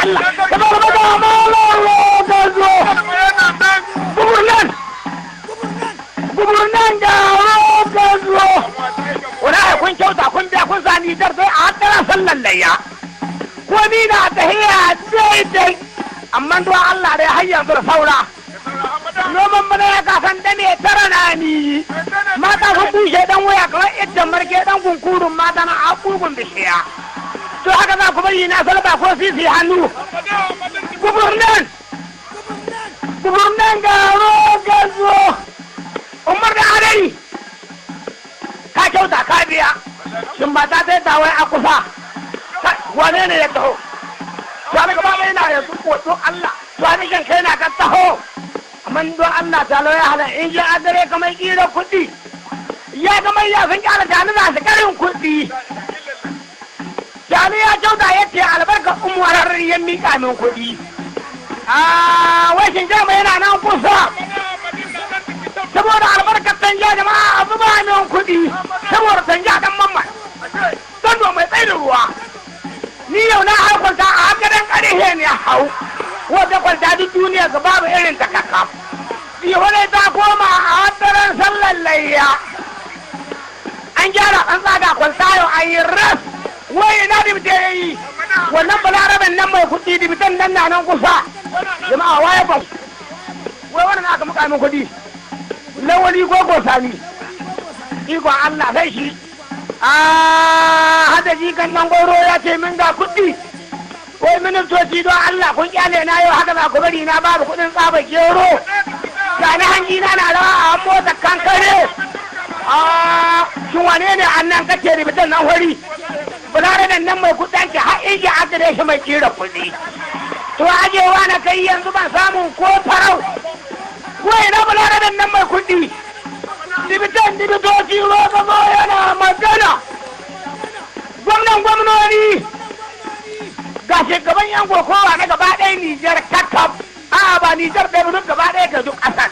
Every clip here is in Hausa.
Allah kamar maza malar ka zo gumurnan da ka zo wani kun kyauta kun biya kun sa Nijar sai a haddara sallan layya ko ni na tahiya daidai amma don Allah dai har yanzu da saura noman mana ya kasan da ne tara na ni mata sun bushe dan waya kamar yadda marke dan kunkurun mata na akugun bishiya to haka za ku bari na salba ko sisi hannu guburnan garo gazo umar da adari ka kyauta ka biya shin ba ta sai tawai a kusa wane ne ya taho to ne gaba mai na yanzu ko to Allah to ne kan kai na ka taho amma don Allah ta lo ya hala in ji adare kamar kira kuɗi ya kamar ya san kyala ta na da karin kuɗi Jami ya kyauta ya ce albarkar umuwarar ya miƙa min kuɗi. Wai shin jama yana nan kusa. Saboda albarkar tanja jama'a abu ba min kuɗi. Saboda tanja dan mamman. Don mai tsaye da ruwa. Ni yau na harkunta a hakarin ƙarhe ne hau. Wadda kwalta duk duniya ga babu irin ta kaka. Wani ta koma a hadarin sallar layya. An gyara an tsaga kwalta yau an yi ras. Wai na dibite ya yi wannan balaraben nan mai kuɗi dibitan nan na nan kusa jama'a waye ba wai wannan aka muka min kuɗi lawali gogo sani ikon Allah sai shi hada jikan nan goro ya ce min ga kuɗi wai ministoci don Allah kun kyale na yau haka za ku bari na babu kuɗin tsaba gero ga na hanji na rawa a motsa kankare shin wane ne annan kace dibitan nan hori bularaben nan mai kudanci har inji adire shi mai kira kuɗi to ajewa na kai yanzu ban samun ko farau wai na bularaben nan mai kuɗi dibitan dibitoci roga zo yana magana gwamnoni ga shugaban yan kokowa na gaba ɗaya Nijar kakab ba Nijar ɗaya duk gaba ɗaya ga duk ƙasar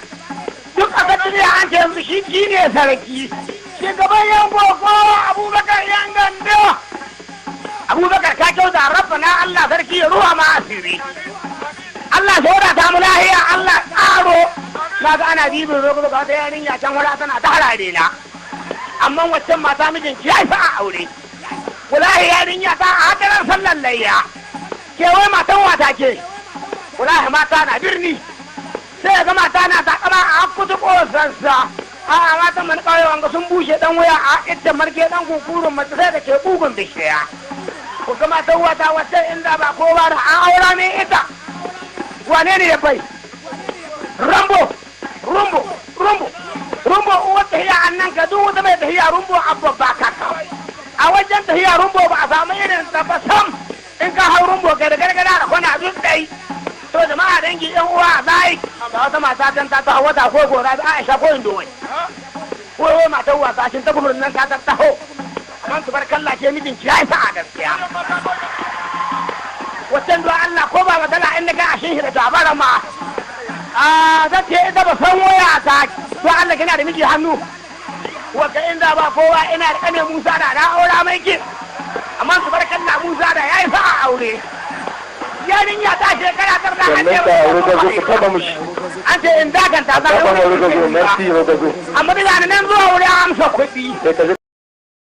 duniya an ce yanzu shi ne sarki shugaban yan kokowa Abubakar yan ganda Abubakar ka kyauta rabba na Allah sarki ya ruwa ma asiri Allah shora ta mu lahiya Allah tsaro na ga ana bibin rogo ga wata yarinya can wala tana ta harare na amma waccan mata mijin ki yayi a aure wallahi yarinya ta a hadaran sallan layya ke wai matan wata ke wallahi mata na birni sai ga mata na ta kama a kutu kosansa mata man kawai wanga sun bushe dan waya a idda marke dan kunkurun mace sai da ke bugun bishiya ko kuma ta wata wata inda ba kowa da an aura ne ita wane ne ya bai rumbo wata hiya annan ka duk wata mai tahiya rumbo abba ba kaka a wajen tahiya rumbo ba a samu irin ta ba sam in ka hau rumbo ga da gargada da kwana duk dai to jama'a dangi yan uwa zai ba wata mata ta ta wata ko gora da Aisha ko indo wai wai mata wasa shin ta gurin nan ta taho man tubarkalla ke mijin ki yayi sa'a gaskiya wacan do Allah ko ba madala inda ga ashin hira ta bara ma zace ita ba san waya ta to Allah kina da miji hannu waka inda ba kowa ina da kane Musa da na aura mai ki amma tubarkalla Musa da yayi sa'a aure yarinya ta shekara ta da an ce in daganta za a yi amma da nan zuwa wuri amsa kuɗi sai ka ji